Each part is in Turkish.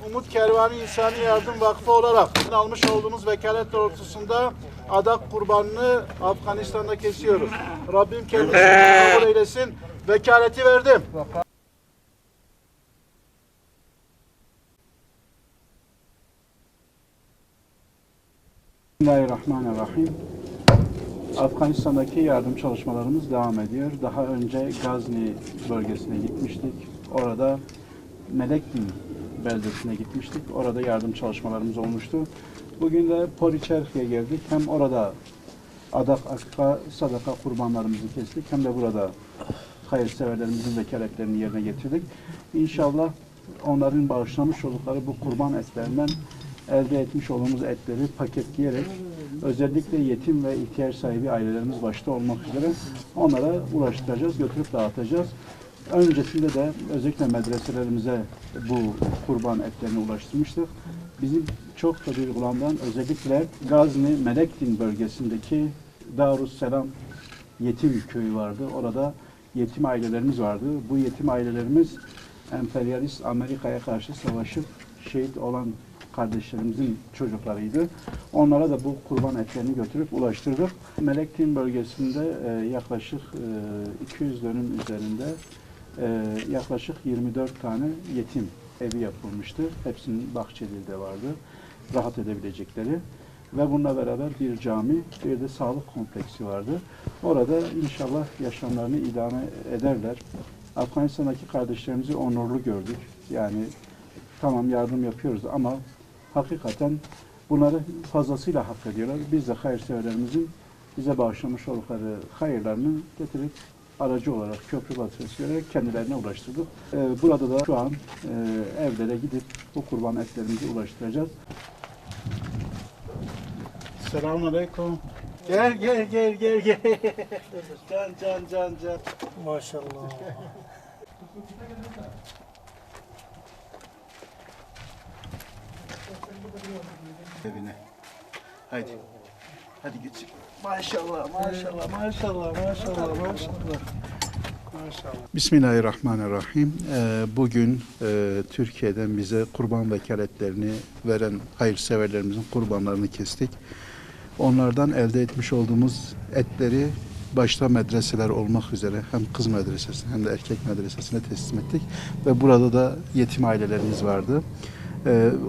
Umut Kervanı İnsani Yardım Vakfı olarak almış olduğumuz vekalet doğrultusunda adak kurbanını Afganistan'da kesiyoruz. Rabbim kendisini kabul eylesin. Vekaleti verdim. Bismillahirrahmanirrahim. Afganistan'daki yardım çalışmalarımız devam ediyor. Daha önce Gazni bölgesine gitmiştik. Orada Melekdin beldesine gitmiştik. Orada yardım çalışmalarımız olmuştu. Bugün de Poriçerhi'ye geldik. Hem orada adak, akika, sadaka kurbanlarımızı kestik. Hem de burada hayırseverlerimizin vekaletlerini yerine getirdik. İnşallah onların bağışlamış oldukları bu kurban etlerinden elde etmiş olduğumuz etleri paketleyerek özellikle yetim ve ihtiyaç sahibi ailelerimiz başta olmak üzere onlara ulaştıracağız, götürüp dağıtacağız. Öncesinde de özellikle medreselerimize bu kurban etlerini ulaştırmıştık. Bizim çok da duygulandıran özellikle Gazni Melekdin bölgesindeki Darusselam yetim köyü vardı. Orada yetim ailelerimiz vardı. Bu yetim ailelerimiz emperyalist Amerika'ya karşı savaşıp şehit olan kardeşlerimizin çocuklarıydı. Onlara da bu kurban etlerini götürüp ulaştırdık. Melekdin bölgesinde yaklaşık 200 dönüm üzerinde yaklaşık 24 tane yetim evi yapılmıştı. Hepsinin bahçeleri de vardı. Rahat edebilecekleri. Ve bununla beraber bir cami, bir de sağlık kompleksi vardı. Orada inşallah yaşamlarını idame ederler. Afganistan'daki kardeşlerimizi onurlu gördük. Yani tamam yardım yapıyoruz ama hakikaten bunları fazlasıyla hak ediyorlar. Biz de hayırseverlerimizin bize bağışlamış oldukları hayırlarını getirip aracı olarak, köprü vasıtası vererek kendilerine ulaştırdık. Burada da şu an evlere gidip bu kurban etlerimizi ulaştıracağız. Selamünaleyküm. Gel. Can. Maşallah. Evine. Hadi git. Maşallah. Bismillahirrahmanirrahim. Bugün Türkiye'den bize kurban vekaletlerini veren hayırseverlerimizin kurbanlarını kestik. Onlardan elde etmiş olduğumuz etleri başta medreseler olmak üzere hem kız medresesine hem de erkek medresesine teslim ettik. Ve burada da yetim ailelerimiz vardı.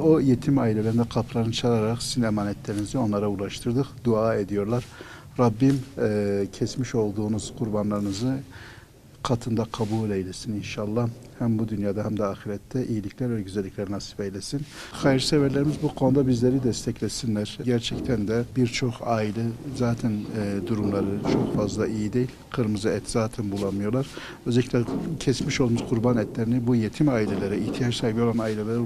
O yetim ailelerine kapılarını çalarak sizin emanetlerinizi onlara ulaştırdık. Dua ediyorlar. Rabbim kesmiş olduğunuz kurbanlarınızı katında kabul eylesin inşallah. Hem bu dünyada hem de ahirette iyilikler ve güzellikler nasip eylesin. Hayırseverlerimiz bu konuda bizleri desteklesinler. Gerçekten de birçok aile zaten durumları çok fazla iyi değil. Kırmızı et zaten bulamıyorlar. Özellikle kesmiş olduğumuz kurban etlerini bu yetim ailelere, ihtiyaç sahibi olan ailelere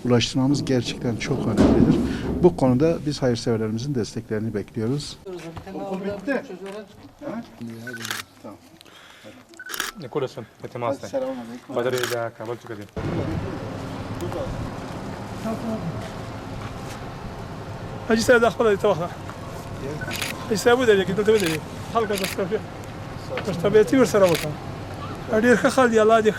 ulaştırmamız gerçekten çok önemlidir. Bu konuda biz hayırseverlerimizin desteklerini bekliyoruz. Okul bitti. Tamam. كل سنة يتماسك Selamünaleyküm. بدر إذا قابلت كذي Hacı sen de akbala tavakla. İşte bu dedi ki tu dedi. Halka da sıkıyor. Tabiatı bir sıra bakın. Adir khal ya Allah